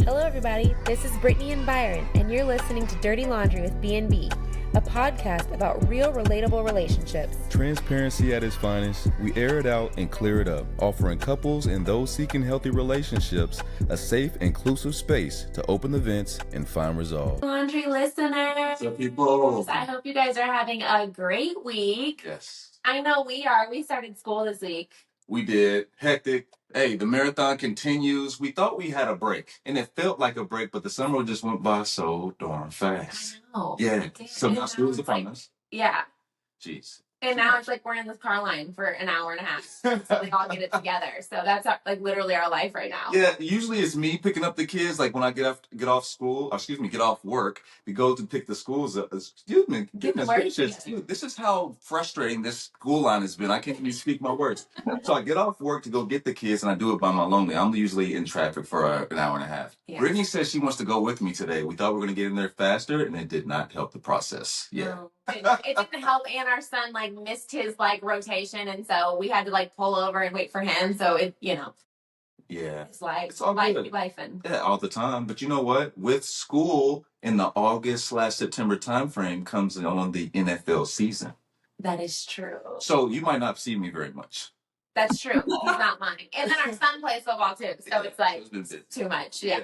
Hello everybody, this is Brittany and Byron, and you're listening to Dirty Laundry with B&B, a podcast about real, relatable relationships. Transparency at its finest, we air it out and clear it up, offering couples and those seeking healthy relationships a safe, inclusive space to open the vents and find resolve. Laundry listeners, What's up, people? I hope you guys are having a great week. Yes. I know we are. We started school this week. We did. Hectic. Hey, the marathon continues. We thought we had a break, and it felt like a break, but the summer just went by so darn fast. I know. Yeah. So now school's upon us. Yeah. Jeez. And now it's like we're in this car line for an hour and a half. So we all get it together. So that's like literally our life right now. Yeah, usually it's me picking up the kids. Like when I get off work, we go to pick the schools up. Goodness gracious. Dude, this is how frustrating this school line has been. I can't even speak my words. So I get off work to go get the kids, and I do it by my lonely. I'm usually in traffic for an hour and a half. Yeah. Brittany says she wants to go with me today. We thought we were going to get in there faster, and it did not help the process. Yeah. No. It didn't help, and our son missed his rotation, and so we had to pull over and wait for him. So it, Yeah. it's like It's all life, good. lifing. Yeah, all the time. But you know what? With school in the August/September timeframe comes on the NFL season. That is true. So you might not see me very much. That's true. He's not mine. And then our son plays football too, so it's It's too much. Yeah.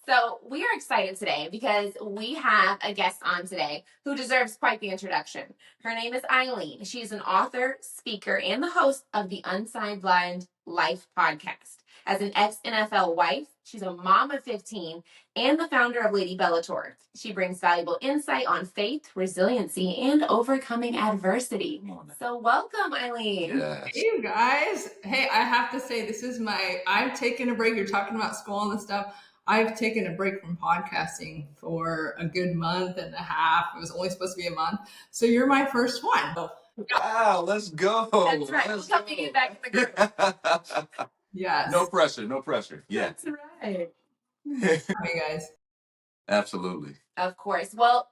So we are excited today because we have a guest on today who deserves quite the introduction. Her name is Eileen. She's an author, speaker, and the host of the Unsidelined Life podcast. As an ex-NFL wife, she's a mom of 15 and the founder of Lady Bellator. She brings valuable insight on faith, resiliency, and overcoming adversity. So welcome, Eileen. Yes. Hey, you guys. Hey, I have to say, I've taken a break. You're talking about school and stuff. I've taken a break from podcasting for a good month and a half. It was only supposed to be a month. So you're my first one. Wow, let's go. That's right. We'll help you get back to the group. Yes. No pressure. Yeah. That's right. Hey, guys. Absolutely. Of course. Well,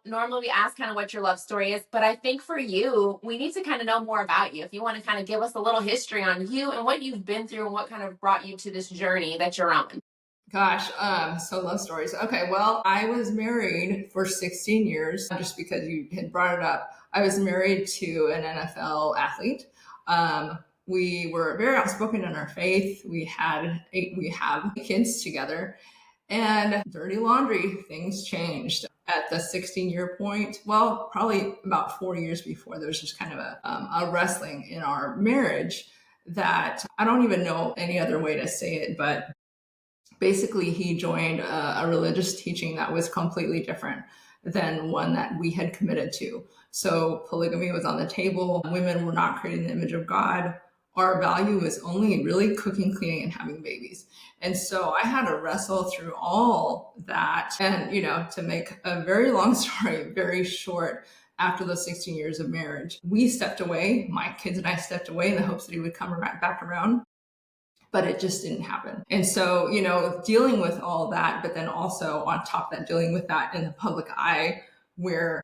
normally we ask kind of what your love story is, but I think for you, we need to kind of know more about you. If you want to kind of give us a little history on you and what you've been through and what kind of brought you to this journey that you're on. Gosh, so love stories. Okay, well, I was married for 16 years, just because you had brought it up. I was married to an NFL athlete. We were very outspoken in our faith. We have 8 kids together, and dirty laundry, things changed at the 16-year point. Well, probably about 4 years before, there was just kind of a wrestling in our marriage that I don't even know any other way to say it, but basically, he joined a religious teaching that was completely different than one that we had committed to. So polygamy was on the table. Women were not created in the image of God. Our value was only really cooking, cleaning, and having babies. And so I had to wrestle through all that. And, to make a very long story very short, after those 16 years of marriage, we stepped away. My kids and I stepped away in the hopes that he would come back around. But it just didn't happen. And so, dealing with all that, but then also on top of that, dealing with that in the public eye where,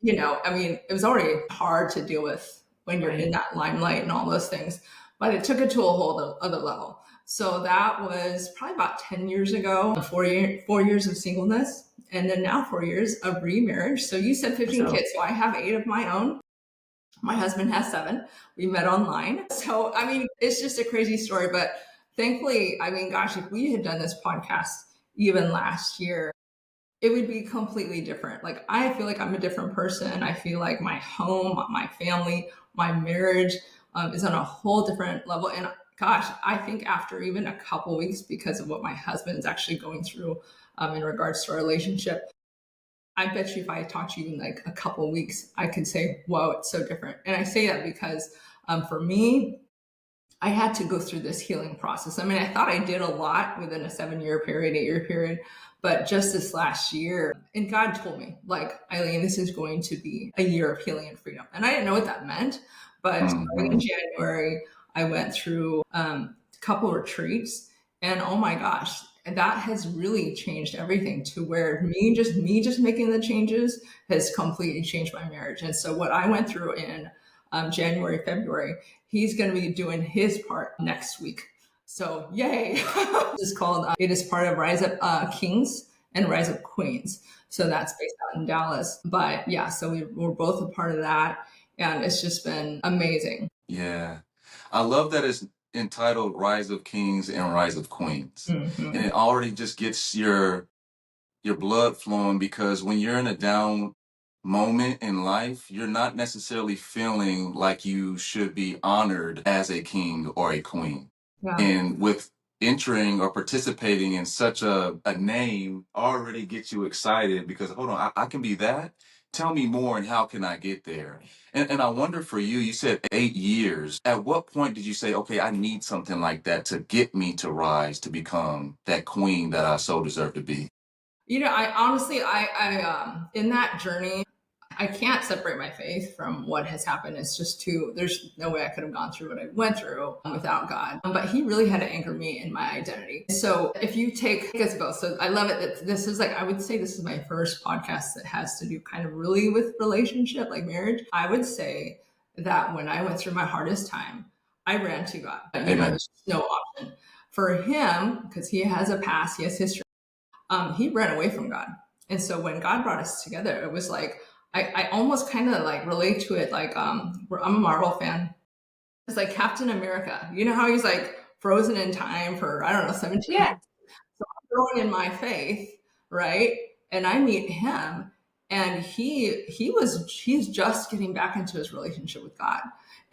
it was already hard to deal with when you're in that limelight and all those things, but it took it to a whole other level. So that was probably about 10 years ago, 4 years of singleness, and then now 4 years of remarriage. So you said 15 kids. So I have 8 of my own. My husband has 7. We met online. So, it's just a crazy story, but thankfully, if we had done this podcast even last year, it would be completely different. I feel like I'm a different person. I feel like my home, my family, my marriage is on a whole different level. And gosh, I think after even a couple weeks, because of what my husband's actually going through in regards to our relationship, I bet you if I talked to you in a couple weeks, I could say, whoa, it's so different. And I say that because for me, I had to go through this healing process. I thought I did a lot within a 7-year period, 8-year period, but just this last year, and God told me, Eileen, this is going to be a year of healing and freedom. And I didn't know what that meant, but in January, I went through a couple retreats, and oh my gosh, that has really changed everything to where me just making the changes has completely changed my marriage. And so what I went through in January, February, he's going to be doing his part next week. So yay. It's called, it is part of Rise Up Kings and Rise Up Queens. So that's based out in Dallas. But yeah, so we're both a part of that. And it's just been amazing. Yeah. I love that it's entitled Rise of Kings and Rise of Queens. Mm-hmm. And it already just gets your blood flowing, because when you're in a down moment in life, you're not necessarily feeling like you should be honored as a king or a queen. Yeah. And with entering or participating in such a name already gets you excited, because hold on, I can be that. Tell me more, and how can I get there? And I wonder for you, you said 8 years. At what point did you say, okay, I need something like that to get me to rise, to become that queen that I so deserve to be? You know, I honestly, in that journey, I can't separate my faith from what has happened. It's just there's no way I could have gone through what I went through without God. But he really had to anchor me in my identity. So if you take us both, so I love it that this is like, I would say this is my first podcast that has to do kind of really with relationship, like marriage. I would say that when I went through my hardest time, I ran to God. You know, there's no option. For him, because he has a past, he has history, he ran away from God. And so when God brought us together, it was like, I almost kind of like relate to it like, I'm a Marvel fan. It's like Captain America. You know how he's like frozen in time for, I don't know, 17 years. So I'm throwing in my faith, right? And I meet him, and he's just getting back into his relationship with God.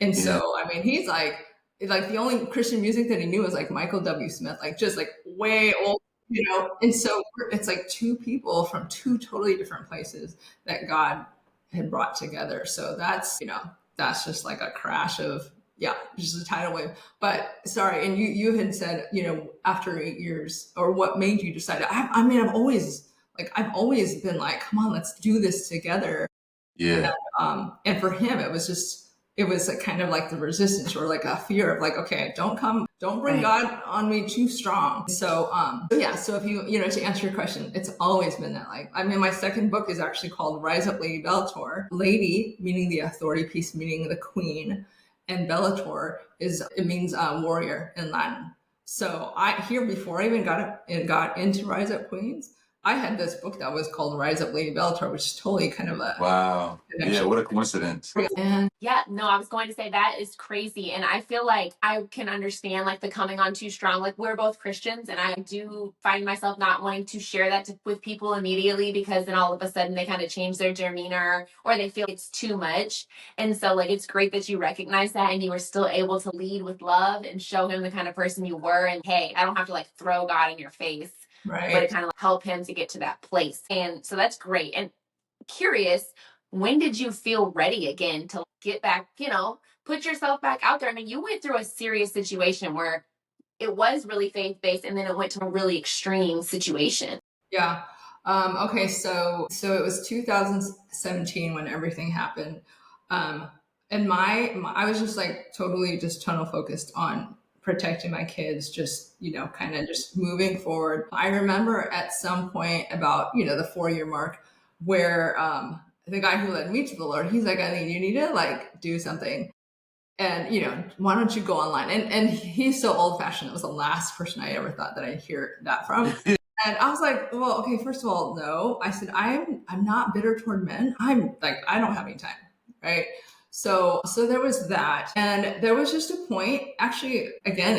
And so, I mean, he's like the only Christian music that he knew was like Michael W. Smith, like just like way old, you know? And so it's like two people from two totally different places that God had brought together. So that's, you know, that's just like a crash of, yeah, just a tidal wave. But sorry, and you had said, you know, after 8 years, or what made you decide? I mean, I've always been like, come on, let's do this together. Yeah. And for him, it was like kind of like the resistance, or like a fear of like, okay, don't bring God on me too strong. So, yeah. So if you know, to answer your question, it's always been that. Like, I mean, my second book is actually called Rise Up, Lady Bellator. Lady meaning the authority piece, meaning the queen, and Bellator it means warrior in Latin. So before I even got into Rise Up Queens, I had this book that was called Rise Up, Lady Bellator, which is totally kind of a wow. Yeah, what a coincidence. And yeah, no, I was going to say that is crazy. And I feel like I can understand like the coming on too strong. Like, we're both Christians, and I do find myself not wanting to share that with people immediately, because then all of a sudden they kind of change their demeanor, or they feel it's too much. And so like, it's great that you recognize that, and you were still able to lead with love and show him the kind of person you were. And hey, I don't have to like throw God in your face. right. But it kind of help him to get to that place. And so that's great. And curious, when did you feel ready again to get back, you know, put yourself back out there? I mean, you went through a serious situation where it was really faith-based, and then it went to a really extreme situation. Yeah. Okay. So it was 2017 when everything happened. And I was just like totally just tunnel focused on protecting my kids, just, you know, kind of just moving forward. I remember at some point about, you know, the 4-year mark, where the guy who led me to the Lord, he's like, Eileen, you need to like do something. And, you know, why don't you go online? And he's so old fashioned. It was the last person I ever thought that I'd hear that from. And I was like, well, okay, first of all, no. I said, I'm not bitter toward men. I'm like, I don't have any time, right? So there was that. And there was just a point, actually, again,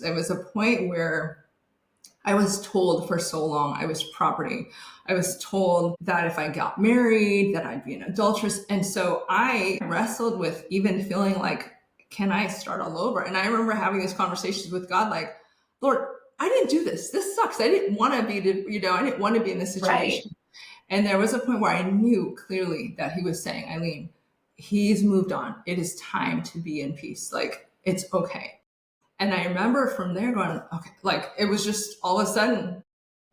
there was a point where I was told for so long I was property. I was told that if I got married, that I'd be an adulteress. And so I wrestled with even feeling like, can I start all over? And I remember having these conversations with God, like, Lord, I didn't do this. This sucks. I didn't want to be, I didn't want to be in this situation. Right. And there was a point where I knew clearly that he was saying, Eileen, he's moved on. It is time to be in peace. Like, it's okay. And I remember from there going, okay, like it was just all of a sudden,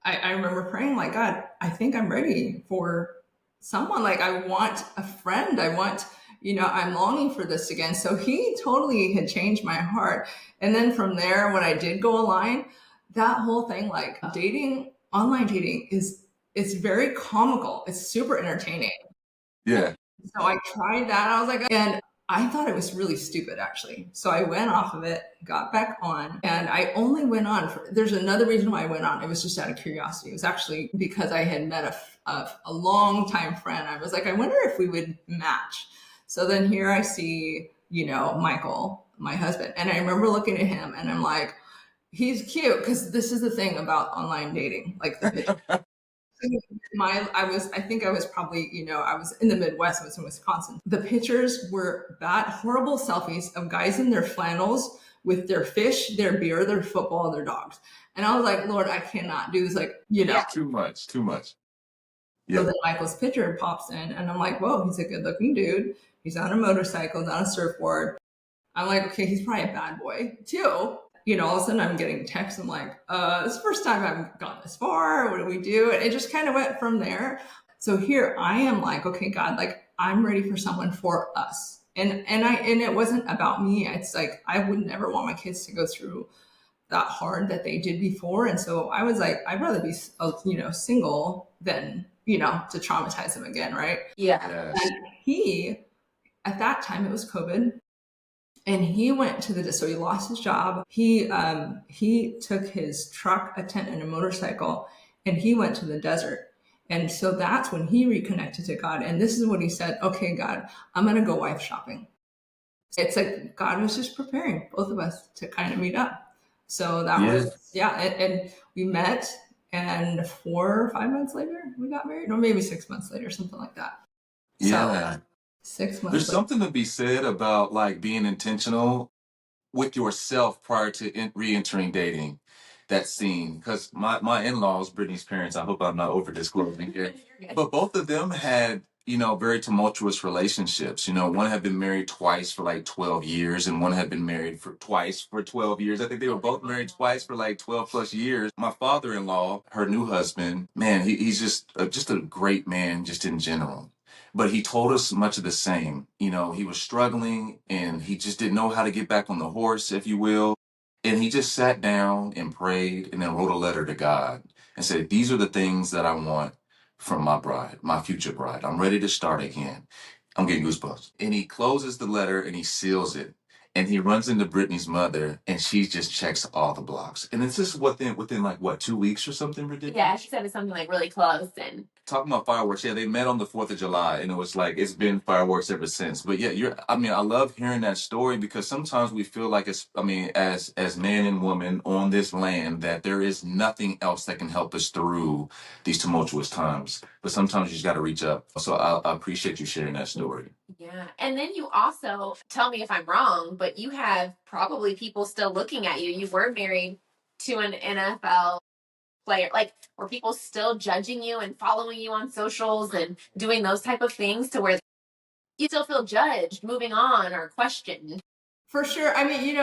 I remember praying like, God, I think I'm ready for someone. Like, I want a friend. I want, I'm longing for this again. So he totally had changed my heart. And then from there, when I did go online, that whole thing, like online dating it's very comical. It's super entertaining. Yeah. So I tried that. I was like, and I thought it was really stupid, actually. So I went off of it, got back on, and I only went on there's another reason why I went on. It was just out of curiosity. It was actually because I had met a long time friend. I was like, I wonder if we would match. So then here I see, Michael, my husband, and I remember looking at him and I'm like, he's cute, because this is the thing about online dating, like the picture. I think I was probably, I was in the Midwest, I was in Wisconsin. The pictures were bad, horrible selfies of guys in their flannels with their fish, their beer, their football, their dogs. And I was like, Lord, I cannot do this. Like, Too much. So then Michael's picture pops in and I'm like, whoa, he's a good looking dude. He's on a motorcycle, he's on a surfboard. I'm like, okay, he's probably a bad boy too. All of a sudden I'm getting texts. I'm like, this is the first time I've gone this far. What do we do? And it just kind of went from there. So here I am like, okay, God, like I'm ready for someone for us. And it wasn't about me. It's like, I would never want my kids to go through that hard that they did before. And so I was like, I'd rather be, single than, to traumatize them again. Right. Yeah. And he, at that time, it was COVID. And he went to so he lost his job. He took his truck, a tent, and a motorcycle, and he went to the desert. And so that's when he reconnected to God. And this is what he said, okay, God, I'm going to go wife shopping. It's like God was just preparing both of us to kind of meet up. So that was, and we met, and 4 or 5 months later, we got married, or maybe 6 months later, something like that. Yeah. So, 6 months. There's something to be said about like being intentional with yourself prior to re-entering dating. That scene, because my in-laws, Brittany's parents, I hope I'm not over disclosing here, but both of them had, very tumultuous relationships. One had been married twice for like 12 years, and one had been married twice for 12 years. I think they were both married twice for like 12 plus years. My father-in-law, her new husband, man, he's just a great man, just in general. But he told us much of the same. He was struggling and he just didn't know how to get back on the horse, if you will. And he just sat down and prayed and then wrote a letter to God and said, these are the things that I want from my bride, my future bride. I'm ready to start again. I'm getting goosebumps. And he closes the letter and he seals it. And he runs into Brittany's mother, and she just checks all the blocks. And it's just within like, 2 weeks or something ridiculous? Yeah, she said it's something like really close. And talking about fireworks, they met on the 4th of July, and it was like, it's been fireworks ever since. But yeah, I love hearing that story, because sometimes we feel like as man and woman on this land, that there is nothing else that can help us through these tumultuous times. But sometimes you just got to reach up. So I appreciate you sharing that story. Yeah. And then you also, tell me if I'm wrong, but you have probably people still looking at you. You were married to an NFL player. Like, were people still judging you and following you on socials and doing those type of things to where you still feel judged, moving on, or questioned? For sure.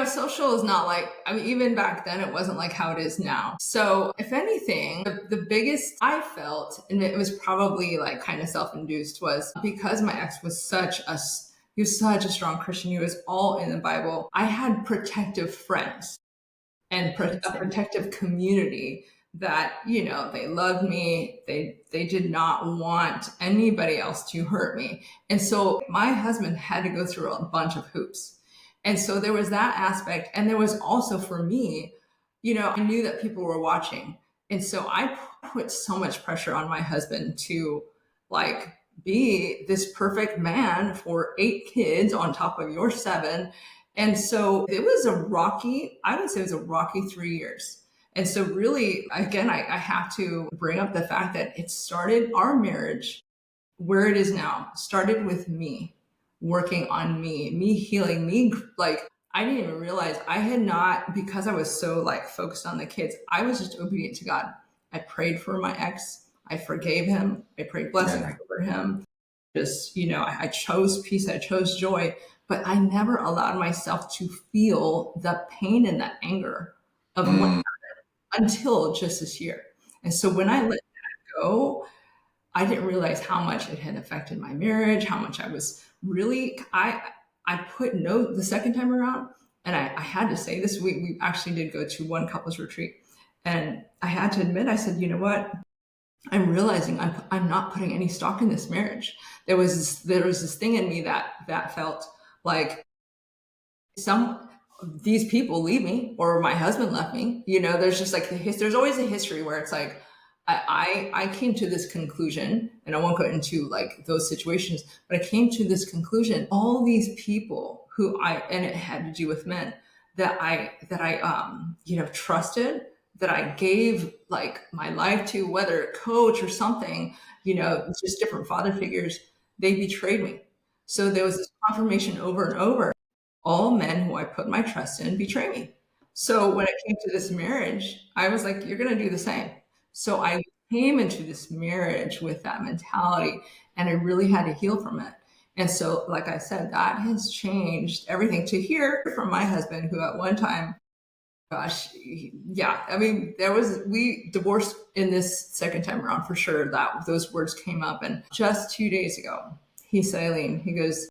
Social is not like, even back then, it wasn't like how it is now. So if anything, the biggest I felt, and it was probably like kind of self-induced, was because my ex was such a strong Christian. He was all in the Bible. I had protective friends and a protective community that, they loved me. They did not want anybody else to hurt me. And so my husband had to go through a bunch of hoops. And so there was that aspect. And there was also, for me, I knew that people were watching. And so I put so much pressure on my husband to like be this perfect man for 8 kids on top of your 7. And so it was a rocky 3 years. And so really, again, I have to bring up the fact that it started, our marriage, where it is now, started with me working on me healing me. Like, I didn't even realize I had not, because I was so like focused on the kids, I was just obedient to God. I prayed for my ex. I forgave him. I prayed blessings over him. Just, I chose peace. I chose joy, but I never allowed myself to feel the pain and the anger of what happened until just this year. And so when I let that go, I didn't realize how much it had affected my marriage, how much I was really, I put no, the second time around, and I had to say this, we actually did go to one couples retreat, and I had to admit, I said, you know what? I'm realizing I'm not putting any stock in this marriage. There was this thing in me that felt Like these people leave me or my husband left me, there's just like there's always a history where it's like, I came to this conclusion, and I won't go into like those situations, but I came to this conclusion, all these people and it had to do with men that I trusted, that I gave like my life to, whether a coach or something, just different father figures, they betrayed me. So there was this confirmation over and over. All men who I put my trust in betray me. So when it came to this marriage, I was like, you're going to do the same. So I came into this marriage with that mentality, and I really had to heal from it. And so, like I said, that has changed everything. To hear from my husband, who at one time, gosh, yeah, I mean, we divorced in this second time around for sure, that those words came up. And just 2 days ago, he said, Eileen, he goes,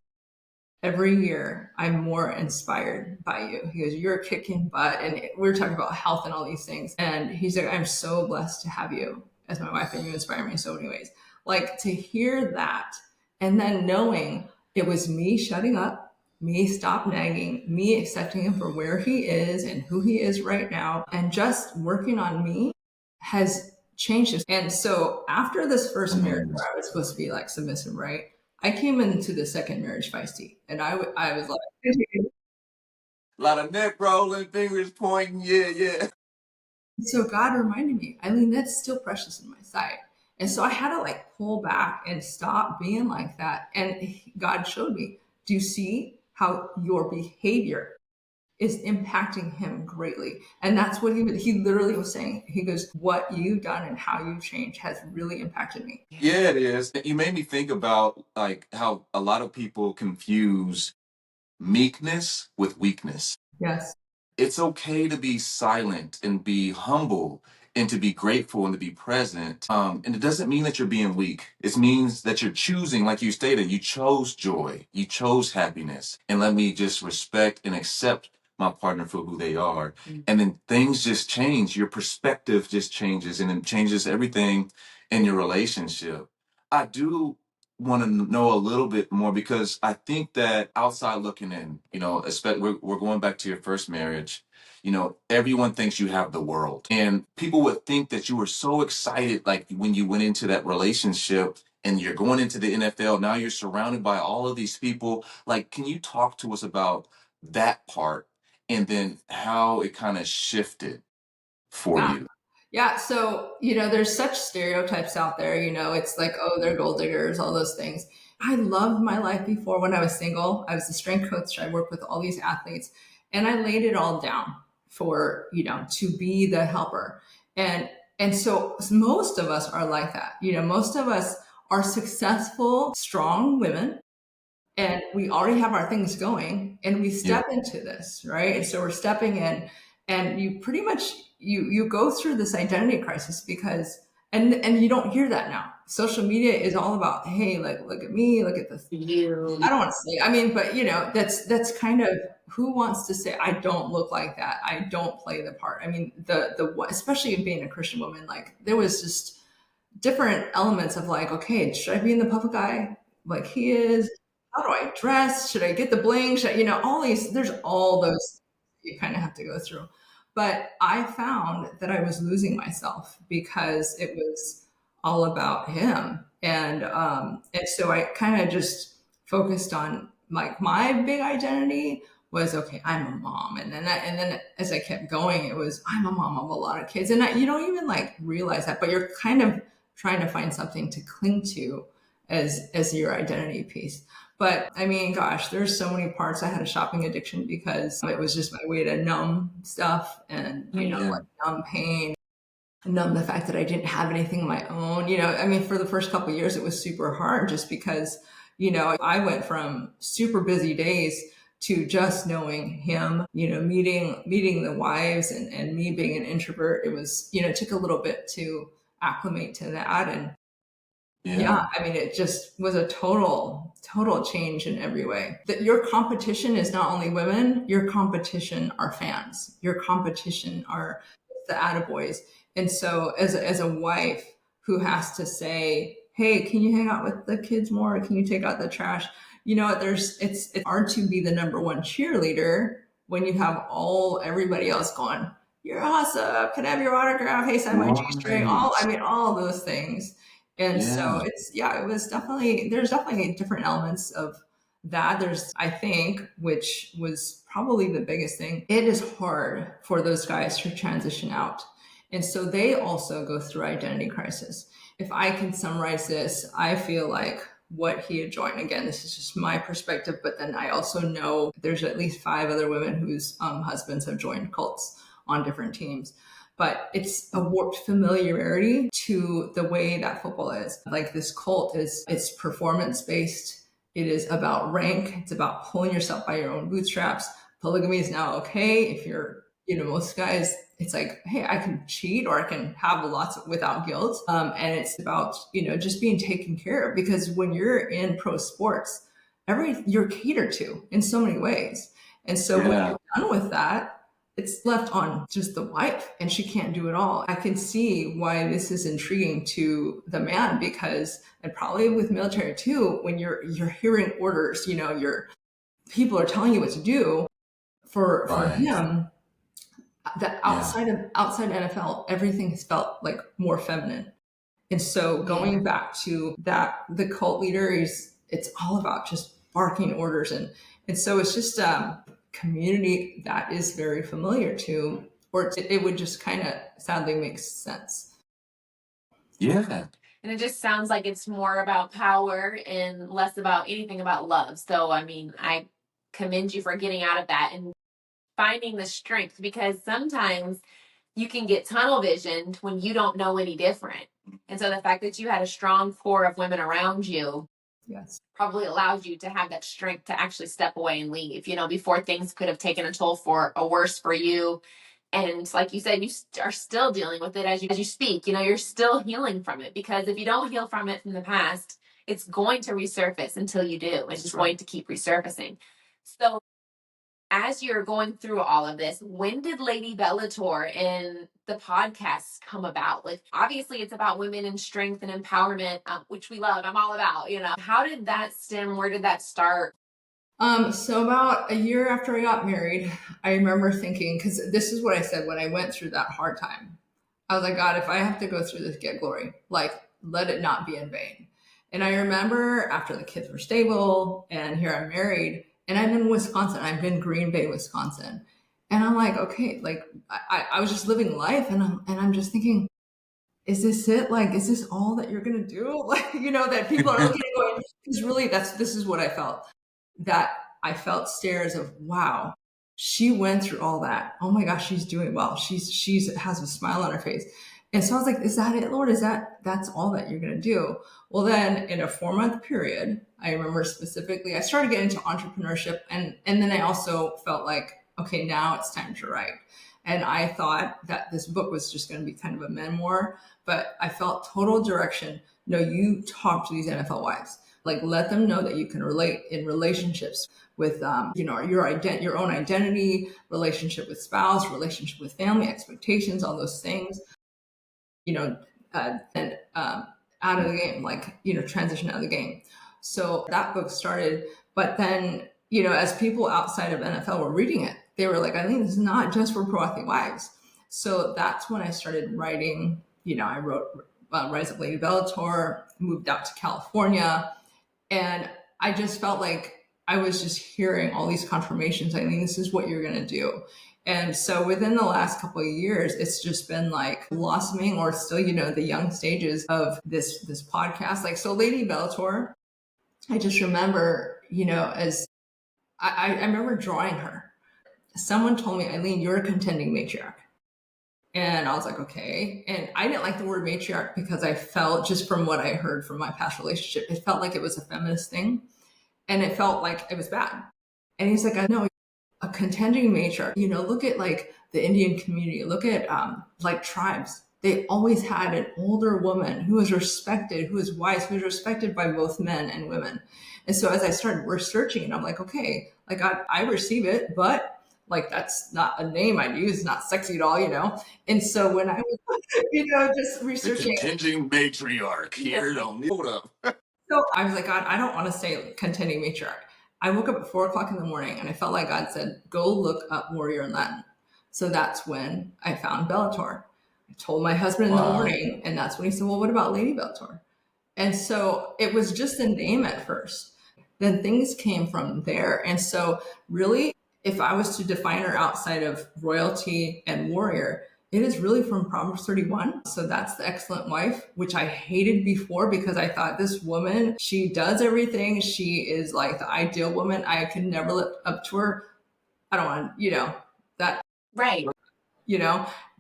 every year I'm more inspired by you. He goes, you're kicking butt. And we were talking about health and all these things. And he's like, I'm so blessed to have you as my wife, and you inspire me in so many ways. Like, to hear that, and then knowing it was me shutting up, me stop nagging, me accepting him for where he is and who he is right now, and just working on me has changed it. And so after this first marriage where I was supposed to be like submissive, right? I came into the second marriage feisty, and I was like, a lot of neck rolling, fingers pointing. Yeah. So God reminded me, Eileen, that's still precious in my sight. And so I had to like pull back and stop being like that. And God showed me, do you see how your behavior is impacting him greatly? And that's what he literally was saying. He goes, what you've done and how you've changed has really impacted me. Yeah, it is. You made me think about like how a lot of people confuse meekness with weakness. Yes. It's okay to be silent and be humble and to be grateful and to be present. And it doesn't mean that you're being weak. It means that you're choosing, like you stated, you chose joy, you chose happiness. And let me just respect and accept my partner for who they are. And then things just change. Your perspective just changes, and it changes everything in your relationship. I do want to know a little bit more, because I think that outside looking in, especially we're going back to your first marriage, everyone thinks you have the world, and people would think that you were so excited, like when you went into that relationship and you're going into the NFL, now you're surrounded by all of these people. Like, can you talk to us about that part, and then how it kind of shifted for you? Yeah. So, there's such stereotypes out there, it's like, oh, they're gold diggers, all those things. I loved my life before. When I was single, I was a strength coach. I worked with all these athletes, and I laid it all down for, to be the helper. And so most of us are like that. Most of us are successful, strong women, and we already have our things going, and we step into this, right? And so we're stepping in, and you pretty much you go through this identity crisis, because and you don't hear that now. Social media is all about, hey, like, look at me, look at this. You. I don't want to say, I mean, but that's kind of, who wants to say I don't look like that, I don't play the part. I mean, the especially being a Christian woman, like, there was just different elements of like, okay, should I be in the public eye like he is? How do I dress? Should I get the bling? Should I, all these, there's all those you kind of have to go through. But I found that I was losing myself because it was all about him. And so I kind of just focused on, like, my big identity was, okay, I'm a mom. And then as I kept going, it was, I'm a mom of a lot of kids. And you don't even like realize that, but you're kind of trying to find something to cling to as your identity piece. But I mean, gosh, there's so many parts. I had a shopping addiction because it was just my way to numb stuff and, like, numb pain, numb the fact that I didn't have anything of my own. I mean, for the first couple of years, it was super hard just because, I went from super busy days to just knowing him, meeting the wives and me being an introvert. It was, it took a little bit to acclimate to that. And yeah, I mean, it just was a total change in every way. That your competition is not only women, your competition are fans. Your competition are the attaboys. And so as a wife who has to say, hey, can you hang out with the kids more? Can you take out the trash? it's hard to be the number one cheerleader when you have everybody else going, you're awesome. Can I have your autograph? Hey, sign my G-string. All of those things. And so there's definitely different elements of that. I think, which was probably the biggest thing, it is hard for those guys to transition out. And so they also go through identity crisis. If I can summarize this, I feel like what he had joined, again, this is just my perspective, but then I also know there's at least 5 other women whose husbands have joined cults on different teams. But it's a warped familiarity to the way that football is. Like this cult it's performance-based. It is about rank. It's about pulling yourself by your own bootstraps. Polygamy is now okay. If you're, most guys, it's like, hey, I can cheat or I can have lots without guilt. And it's about, just being taken care of, because when you're in pro sports, you're catered to in so many ways. And so when you're done with that, it's left on just the wife, and she can't do it all. I can see why this is intriguing to the man, because, and probably with military too, when you're hearing orders, your people are telling you what to do. For him, that outside NFL, everything has felt like more feminine. And so going back to that, the cult leader it's all about just barking orders, and so it's just community that is very familiar to, or it would just kind of sadly make sense. Yeah. And it just sounds like it's more about power and less about anything about love. So, I commend you for getting out of that and finding the strength, because sometimes you can get tunnel visioned when you don't know any different. And so the fact that you had a strong core of women around you, yes, probably allows you to have that strength to actually step away and leave, before things could have taken a toll for a worse for you. And like you said, you are still dealing with it as you speak. You're still healing from it, because if you don't heal from it from the past, it's going to resurface until you do. And it's going to keep resurfacing. So as you're going through all of this, when did Lady Bellator and the podcast come about? Like, obviously it's about women and strength and empowerment, which we love. I'm all about, how did that stem? Where did that start? So about a year after I got married, I remember thinking, because this is what I said when I went through that hard time. I was like, God, if I have to go through this, get glory, like, let it not be in vain. And I remember after the kids were stable and here I'm married, and I'm in Wisconsin. I've been Green Bay, Wisconsin. And I'm like, okay, like I was just living life, and I'm just thinking, is this it? Like, is this all that you're going to do? Like, that people are looking and going, because really this is what I felt. That I felt stares of, wow, she went through all that. Oh my gosh, she's doing well. She's has a smile on her face. And so I was like, is that it, Lord? That's all that you're going to do? Well, then in a 4-month period, I remember specifically, I started getting into entrepreneurship. And then I also felt like, okay, now it's time to write. And I thought that this book was just going to be kind of a memoir, but I felt total direction. No, you talk to these NFL wives. Like, let them know that you can relate in relationships with, your own identity, relationship with spouse, relationship with family, expectations, all those things, and out of the game, like, transition out of the game. So that book started, but then, as people outside of NFL were reading it, they were like, I think this is not just for pro athlete wives. So that's when I started writing. I wrote Rise of Lady Bellator, moved out to California. And I just felt like I was just hearing all these confirmations. I think this is what you're going to do. And so within the last couple of years, it's just been like blossoming, or still, the young stages of this podcast. Like, so Lady Bellator, I just remember, as I remember drawing her. Someone told me, Eileen, you're a contending matriarch. And I was like, okay. And I didn't like the word matriarch because I felt, just from what I heard from my past relationship, it felt like it was a feminist thing. And it felt like it was bad. And he's like, I know, a contending matriarch, look at like the Indian community, look at like tribes. They always had an older woman who was respected, who was wise, who was respected by both men and women. And so as I started researching it, I'm like, okay, like I receive it, but like, that's not a name I'd use, not sexy at all, And so when I was, just researching. Contending matriarch here, hold up. So I was like, God, I don't want to say contending matriarch. I woke up at 4 o'clock in the morning and I felt like God said, go look up warrior in Latin. So that's when I found Bellator. I told my husband in the morning, and that's when he said, well, what about Lady Bellator? And so it was just a name at first. Then things came from there. And so really, if I was to define her outside of royalty and warrior, it is really from Proverbs 31. So that's the excellent wife, which I hated before because I thought this woman, she does everything. She is like the ideal woman. I could never look up to her. I don't want, that. Right.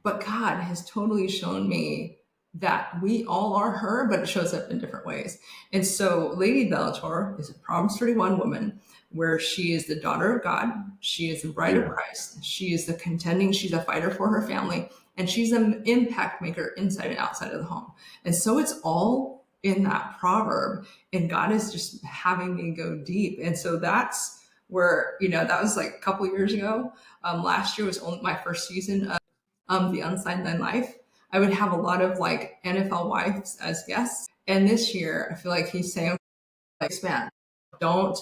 But God has totally shown me that we all are her, but it shows up in different ways. And so Lady Bellator is a Proverbs 31 woman where she is the daughter of God. She is the bride of Christ. She is the contending. She's a fighter for her family. And she's an impact maker inside and outside of the home. And so it's all in that proverb. And God is just having me go deep. And so that's where, that was like a couple years ago. Last year was only my first season of The Unsidelined Life. I would have a lot of like NFL wives as guests. And this year, I feel like he's saying, expand. Don't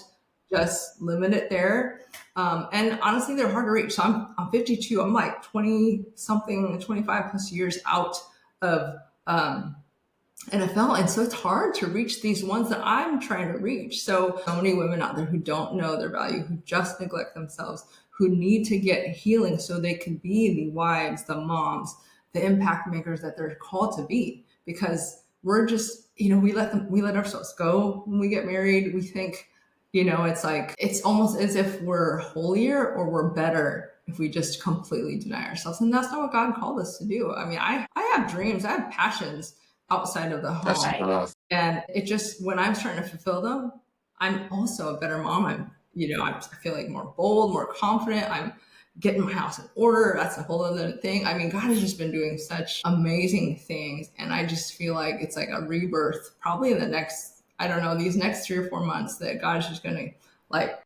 just limit it there. And honestly, they're hard to reach. So I'm 52. I'm like 20 something, 25 plus years out of NFL. And so it's hard to reach these ones that I'm trying to reach. So many women out there who don't know their value, who just neglect themselves, who need to get healing so they can be the wives, the moms, the impact makers that they're called to be. Because we're just, we let ourselves go when we get married. We think, it's like, it's almost as if we're holier or we're better if we just completely deny ourselves. And that's not what God called us to do. I mean, I have dreams, I have passions outside of the home. And it just, when I'm starting to fulfill them, I'm also a better mom. I feel like more bold, more confident. I'm getting my house in order. That's a whole other thing. I mean, God has just been doing such amazing things. And I just feel like it's like a rebirth, probably in the next, these next 3 or 4 months, that God's just going to like,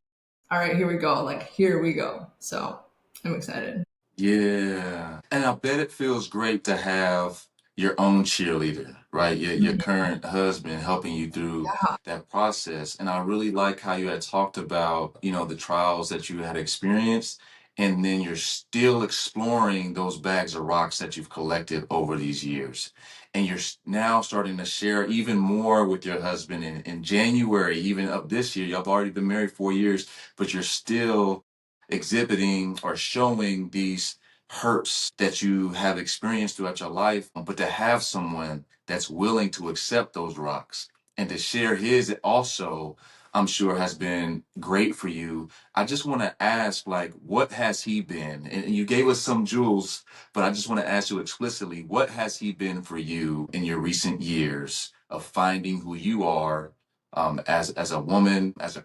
all right, here we go. Like, here we go. So I'm excited. Yeah. And I bet it feels great to have your own cheerleader, right? Your current husband helping you through that process. And I really like how you had talked about, the trials that you had experienced. And then you're still exploring those bags of rocks that you've collected over these years. And you're now starting to share even more with your husband in January, even of this year. You've already been married 4 years, but you're still exhibiting or showing these hurts that you have experienced throughout your life, but to have someone that's willing to accept those rocks and to share his also, I'm sure has been great for you. I just want to ask, like, what has he been? And you gave us some jewels, but I just want to ask you explicitly, what has he been for you in your recent years of finding who you are as a woman, as a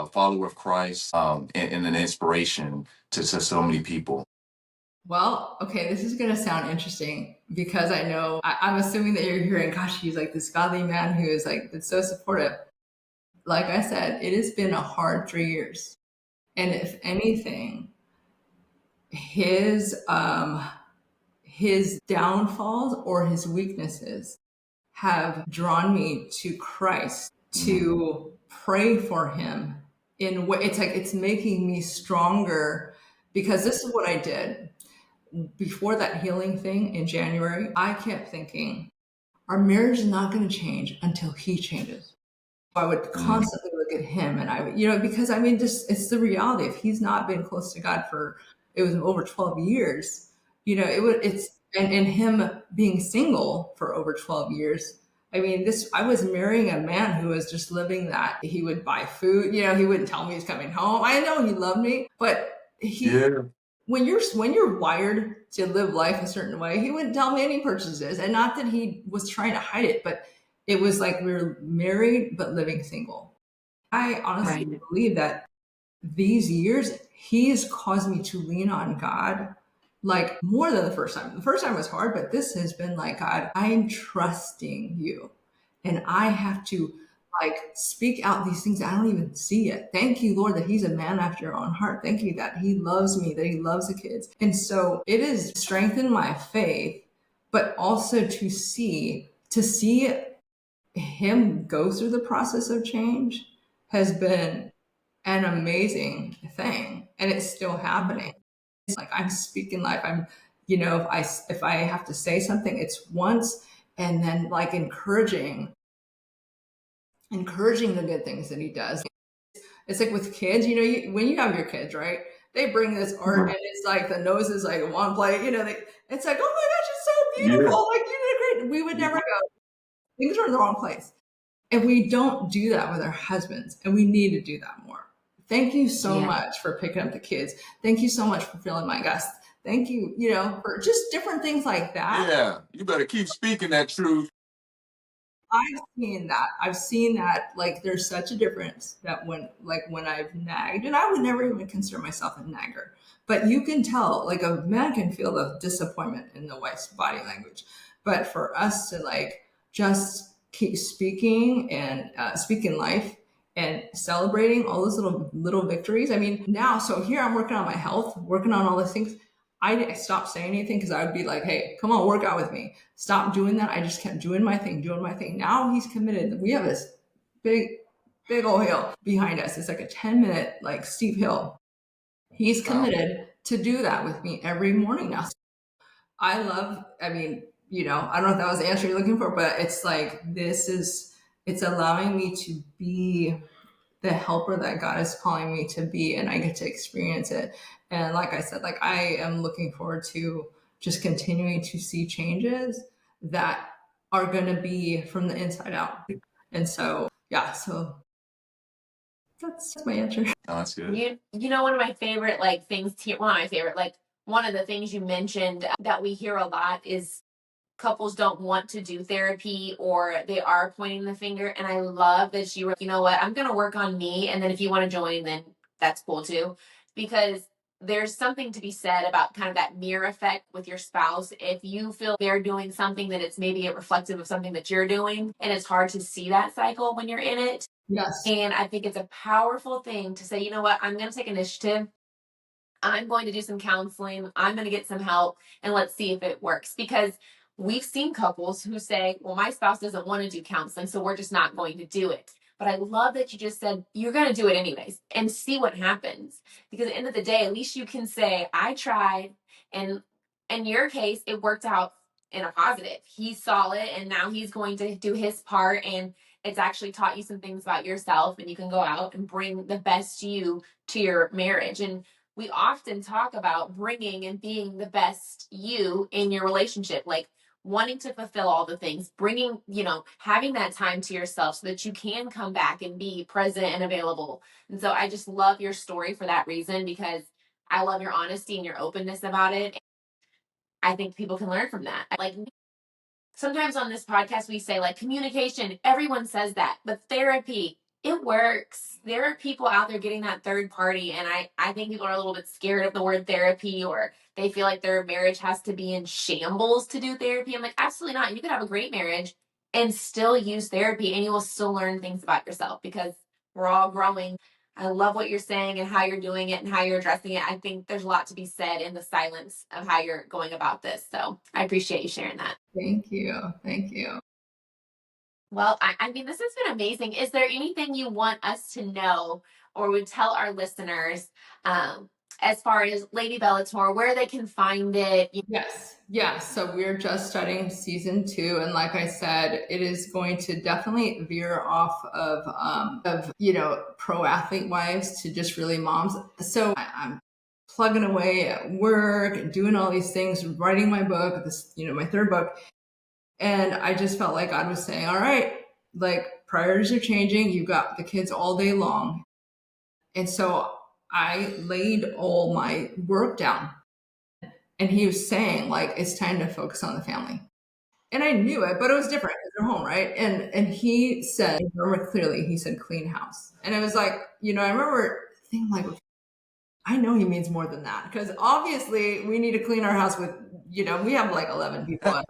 follower of Christ, and an inspiration to so many people? Well, okay, this is going to sound interesting because I know I'm assuming that you're hearing, gosh, he's like this godly man who is like, it's so supportive. Like I said, it has been a hard 3 years. And if anything, his downfalls or his weaknesses have drawn me to Christ to pray for him in what it's like, it's making me stronger, because this is what I did before that healing thing in January. I kept thinking our marriage is not going to change until he changes. I would constantly look at him, and I would, because I mean, just, it's the reality. If he's not been close to God it was over 12 years, and him being single for over 12 years. I mean, I was marrying a man who was just living that. He would buy food, he wouldn't tell me he's coming home. I know he loved me, but when you're wired to live life a certain way, he wouldn't tell me any purchases. And not that he was trying to hide it, but it was like we were married, but living single. I honestly believe that these years, he has caused me to lean on God like more than the first time. The first time was hard, but this has been like, God, I'm trusting you. And I have to like speak out these things I don't even see yet. Thank you, Lord, that he's a man after your own heart. Thank you that he loves me, that he loves the kids. And so it has strengthened my faith, but also to see him go through the process of change has been an amazing thing, and it's still happening. It's like I'm speaking life. I'm, if I have to say something, it's once, and then like encouraging the good things that he does. It's like with kids, when you have your kids, right? They bring this art, and it's like the nose is like one plate. It's like, oh my gosh, it's so beautiful! Yeah. Like, you did great. We would never go. Things are in the wrong place. And we don't do that with our husbands, and we need to do that more. Thank you so much for picking up the kids. Thank you so much for filling my guests. Thank you, for just different things like that. Yeah, you better keep speaking that truth. I've seen that, like, there's such a difference that when I've nagged, and I would never even consider myself a nagger, but you can tell, like, a man can feel the disappointment in the wife's body language. But for us to like just keep speaking and speaking life and celebrating all those little victories. I mean, now, so here I'm working on my health, working on all these things. I stopped saying anything because I would be like, hey, come on, work out with me. Stop doing that. I just kept doing my thing. Now he's committed. We have this big old hill behind us. It's like a 10-minute, like, steep hill. He's committed to do that with me every morning now. I don't know if that was the answer you're looking for, but it's like, it's allowing me to be the helper that God is calling me to be, and I get to experience it. And like I said, like, I am looking forward to just continuing to see changes that are going to be from the inside out. And so, so that's my answer. Oh, that's good. One of my favorite things here, one of the things you mentioned that we hear a lot is couples don't want to do therapy, or they are pointing the finger. And I love that you were, you know what, I'm going to work on me. And then if you want to join, then that's cool too. Because there's something to be said about kind of that mirror effect with your spouse. If you feel they're doing something that it's maybe a reflective of something that you're doing, and it's hard to see that cycle when you're in it. Yes. And I think it's a powerful thing to say, you know what, I'm going to take initiative. I'm going to do some counseling. I'm going to get some help, and let's see if it works. Because we've seen couples who say, well, my spouse doesn't want to do counseling, so we're just not going to do it. But I love that you just said you're going to do it anyways and see what happens. Because at the end of the day, at least you can say, I tried. And in your case, it worked out in a positive. He saw it, and now he's going to do his part. And it's actually taught you some things about yourself, and you can go out and bring the best you to your marriage. And we often talk about bringing and being the best you in your relationship, like wanting to fulfill all the things, bringing, having that time to yourself so that you can come back and be present and available. And so I just love your story for that reason, because I love your honesty and your openness about it. I think people can learn from that. Like, sometimes on this podcast, we say communication, everyone says that, but therapy, it works. There are people out there getting that third party, and I think people are a little bit scared of the word therapy, or they feel like their marriage has to be in shambles to do therapy. I'm like, absolutely not. You could have a great marriage and still use therapy, and you will still learn things about yourself, because we're all growing. I love what you're saying and how you're doing it and how you're addressing it. I think there's a lot to be said in the silence of how you're going about this. So I appreciate you sharing that. Thank you. Thank you. Well, I mean, this has been amazing. Is there anything you want us to know or would tell our listeners as far as Lady Bellator, where they can find it? Yes. Yeah. So we're just starting season 2. And like I said, it is going to definitely veer off of pro athlete wives to just really moms. So I'm plugging away at work and doing all these things, writing my book, my 3rd book. And I just felt like God was saying, all right, like, priorities are changing. You've got the kids all day long. And so I laid all my work down. And he was saying, like, it's time to focus on the family. And I knew it, but it was different because they're home, right? And he said, I remember clearly, he said, clean house. And it was like, I remember thinking, like, I know he means more than that, because obviously we need to clean our house with, we have like 11 people.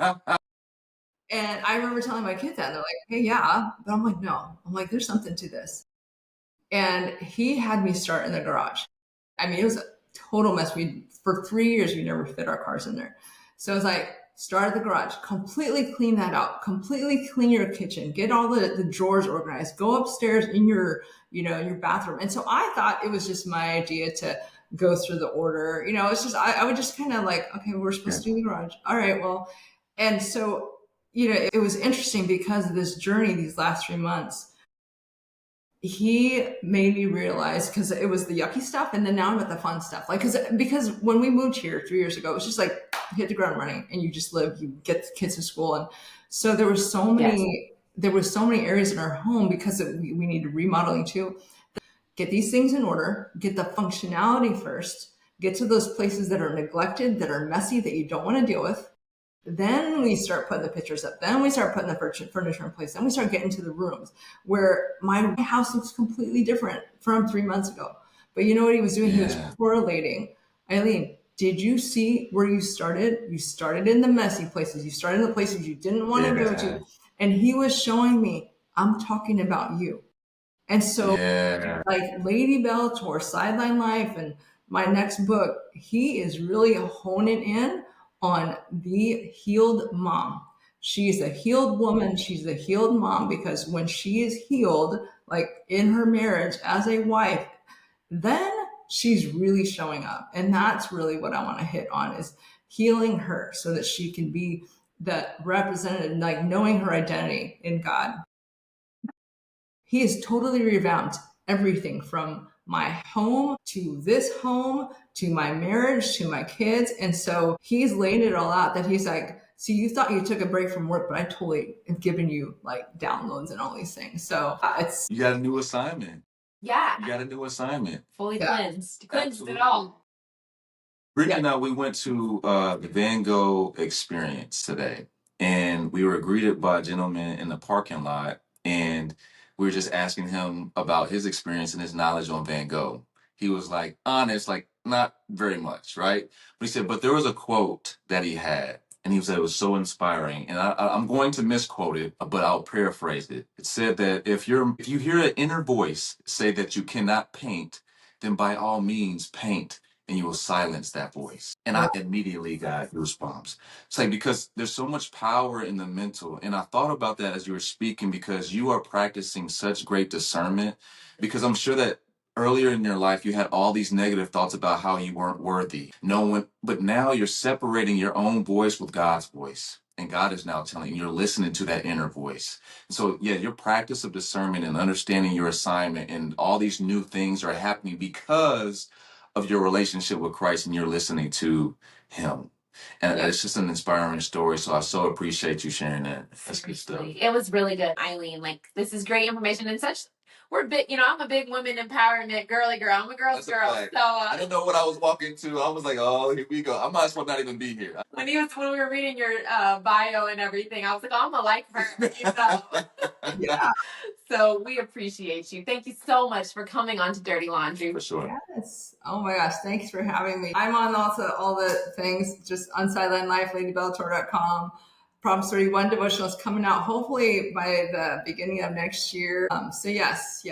And I remember telling my kids that, and they're like, hey, yeah. But I'm like, no. I'm like, there's something to this. And he had me start in the garage. I mean, it was a total mess. For 3 years, we never fit our cars in there. So I was like, start at the garage, completely clean that out, completely clean your kitchen, get all the drawers organized, go upstairs in your, your bathroom. And so I thought it was just my idea to go through the order. It's just, I would just kind of like, okay, we're supposed to do the garage. All right, well, and so, it was interesting because of this journey, these last 3 months, he made me realize, because it was the yucky stuff, and then now I'm at the fun stuff. Like, because when we moved here 3 years ago, it was just like hit the ground running, and you just live, you get the kids to school, and so there were so many areas in our home because we needed remodeling too. Get these things in order, get the functionality first, get to those places that are neglected, that are messy, that you don't want to deal with. Then we start putting the pictures up. Then we start putting the furniture in place. Then we start getting to the rooms where my house looks completely different from 3 months ago. But you know what he was doing? Yeah. He was correlating. Eileen, did you see where you started? You started in the messy places. You started in the places you didn't want to go to. And he was showing me, I'm talking about you. And so like Lady Bellator, Sideline Life, and my next book, he is really honing in on the healed mom. She's a healed woman. She's a healed mom, because when she is healed, like in her marriage as a wife, then she's really showing up. And that's really what I want to hit on, is healing her so that she can be the representative, like knowing her identity in God. He has totally revamped everything from my home to this home to my marriage to my kids. And so he's laid it all out, that he's like, see, you thought you took a break from work, but I totally have given you like downloads and all these things. So you got a new assignment. Yeah. You got a new assignment. Fully cleansed. Cleansed it all. Brittany and I, we went to the Van Gogh experience today, and we were greeted by a gentleman in the parking lot, and we were just asking him about his experience and his knowledge on Van Gogh. He was like, honest, like not very much, right? But he said, but there was a quote that he had, and he said it was so inspiring. And I'm going to misquote it, but I'll paraphrase it. It said that if you hear an inner voice say that you cannot paint, then by all means paint, and you will silence that voice. And I immediately got goosebumps. It's like, because there's so much power in the mental. And I thought about that as you were speaking, because you are practicing such great discernment, because I'm sure that earlier in your life, you had all these negative thoughts about how you weren't worthy. But now you're separating your own voice with God's voice. And God is now telling you, you're listening to that inner voice. So yeah, your practice of discernment and understanding your assignment and all these new things are happening because of your relationship with Christ, and you're listening to him. And it's just an inspiring story. So I so appreciate you sharing that. That's good stuff. It was really good, Eileen. Like, this is great information, and we're big, I'm a big woman empowerment girly girl. I'm a girl's girl. So I didn't know what I was walking to. I was like, oh, here we go. I might as well not even be here. When we were reading your bio and everything, I was like, oh, I'm gonna like her, Yeah. So we appreciate you. Thank you so much for coming on to Dirty Laundry. For sure. Yes. Oh my gosh. Thanks for having me. I'm on also all the things, just on Sideline Life, ladybellator.com. Proverbs 31 devotional is coming out hopefully by the beginning of next year. So yes,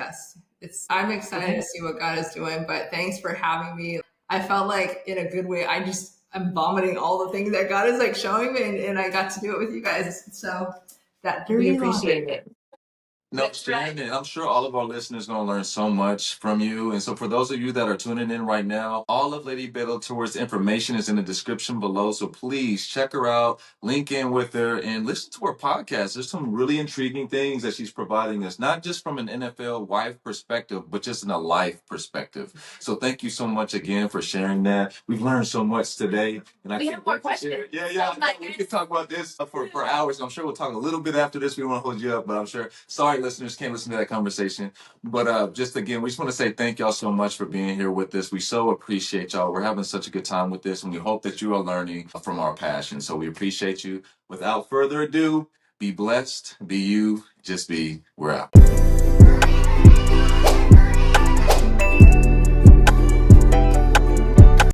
I'm excited to see what God is doing, but thanks for having me. I felt like, in a good way, I'm vomiting all the things that God is like showing me, and I got to do it with you guys. So that dirty we appreciate laundry. it. No, Shannon, I'm sure all of our listeners are going to learn so much from you. And so for those of you that are tuning in right now, all of Lady Bellator's information is in the description below. So please check her out, link in with her, and listen to her podcast. There's some really intriguing things that she's providing us, not just from an NFL wife perspective, but just in a life perspective. So thank you so much again for sharing that. We've learned so much today. And we have more questions. Yeah. We could talk about this for hours. I'm sure we'll talk a little bit after this. We don't want to hold you up, but I'm sure. Sorry, listeners can't listen to that conversation. But just again, we just want to say thank y'all so much for being here with us. We so appreciate y'all. We're having such a good time with this, and we hope that you are learning from our passion. So we appreciate you. Without further ado, be blessed, be you, just be. We're out.